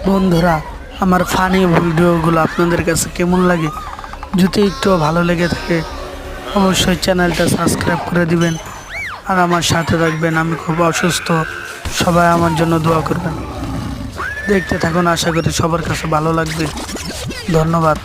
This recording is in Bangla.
বন্ধুরা, আমার ফানি ভিডিওগুলো আপনাদের কাছে কেমন লাগে? যদি একটু ভালো লেগে থাকে অবশ্যই চ্যানেলটা সাবস্ক্রাইব করে দিবেন আর আমার সাথে থাকবেন। আমি খুব অসুস্থ, সবাই আমার জন্য দোয়া করবেন। দেখতে থাকুন, আশা করি সবার কাছে ভালো লাগবে। ধন্যবাদ।